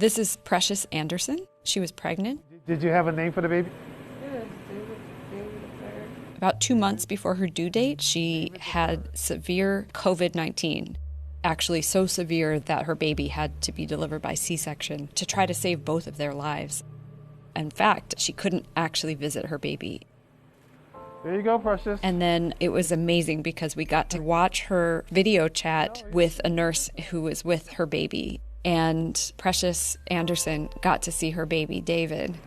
This is Precious Anderson. She was pregnant. Did you have a name for the baby? About 2 months before her due date, she had severe COVID-19. Actually so severe that her baby had to be delivered by C-section to try to save both of their lives. In fact, she couldn't actually visit her baby. There you go, Precious. And then it was amazing because we got to watch her video chat with a nurse who was with her baby. And Precious Anderson got to see her baby, David.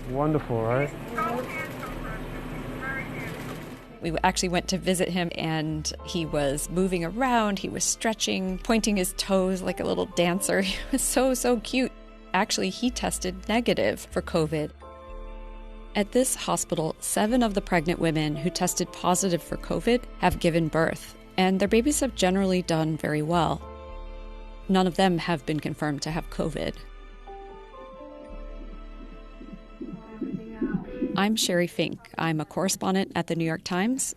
Wonderful, right? We actually went to visit him, and he was moving around, he was stretching, pointing his toes like a little dancer. He was so cute. Actually, he tested negative for COVID. At this hospital, 7 of the pregnant women who tested positive for COVID have given birth, and their babies have generally done very well. None of them have been confirmed to have COVID. I'm Sherry Fink. I'm a correspondent at the New York Times.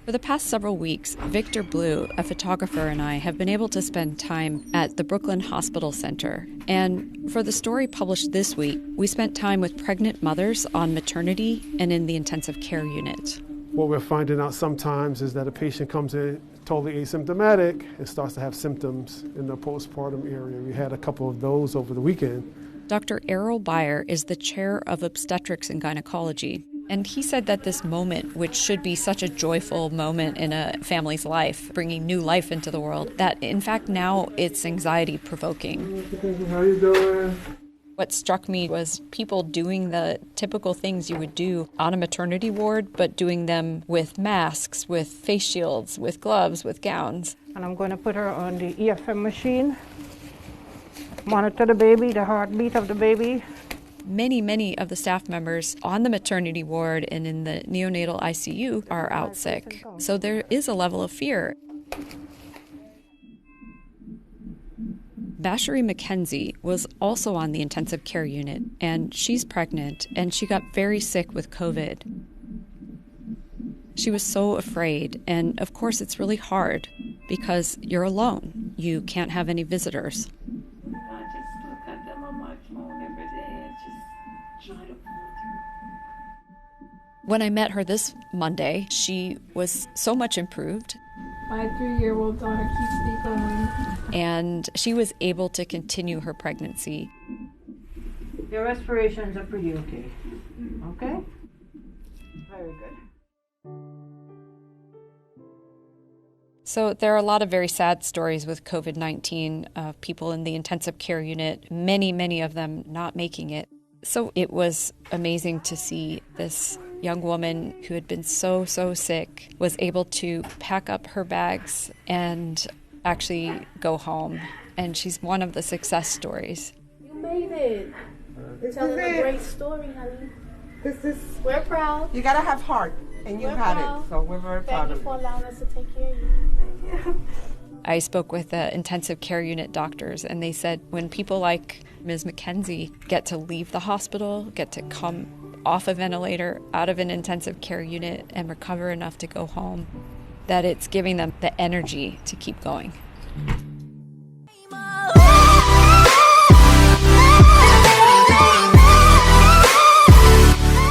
For the past several weeks, Victor Blue, a photographer, and I have been able to spend time at the Brooklyn Hospital Center. And for the story published this week, we spent time with pregnant mothers on maternity and in the intensive care unit. What we're finding out sometimes is that a patient comes in totally asymptomatic and starts to have symptoms in the postpartum area. We had a couple of those over the weekend. Dr. Errol Beyer is the chair of obstetrics and gynecology. And he said that this moment, which should be such a joyful moment in a family's life, bringing new life into the world, that in fact now it's anxiety-provoking. How you doing? What struck me was people doing the typical things you would do on a maternity ward, but doing them with masks, with face shields, with gloves, with gowns. And I'm going to put her on the EFM machine, monitor the baby, the heartbeat of the baby. Many of the staff members on the maternity ward and in the neonatal ICU are out sick. So there is a level of fear. Bashari McKenzie was also on the intensive care unit, and she's pregnant, and she got very sick with COVID. She was so afraid, and of course it's really hard because you're alone. You can't have any visitors. When I met her this Monday, she was so much improved. My 3-year-old daughter keeps me going. And she was able to continue her pregnancy. Your respirations are pretty okay. Okay? Very good. So there are a lot of very sad stories with COVID-19 of people in the intensive care unit, many of them not making it. So it was amazing to see this young woman who had been so sick was able to pack up her bags and actually go home. And she's one of the success stories. You made it. You're telling a great story, honey. We're proud. You gotta have heart, and you had it, so we're very proud of you. Thank you for allowing us to take care of you. I spoke with the intensive care unit doctors, and they said when people like Ms. McKenzie get to leave the hospital, get to come off a ventilator, out of an intensive care unit, and recover enough to go home, that it's giving them the energy to keep going.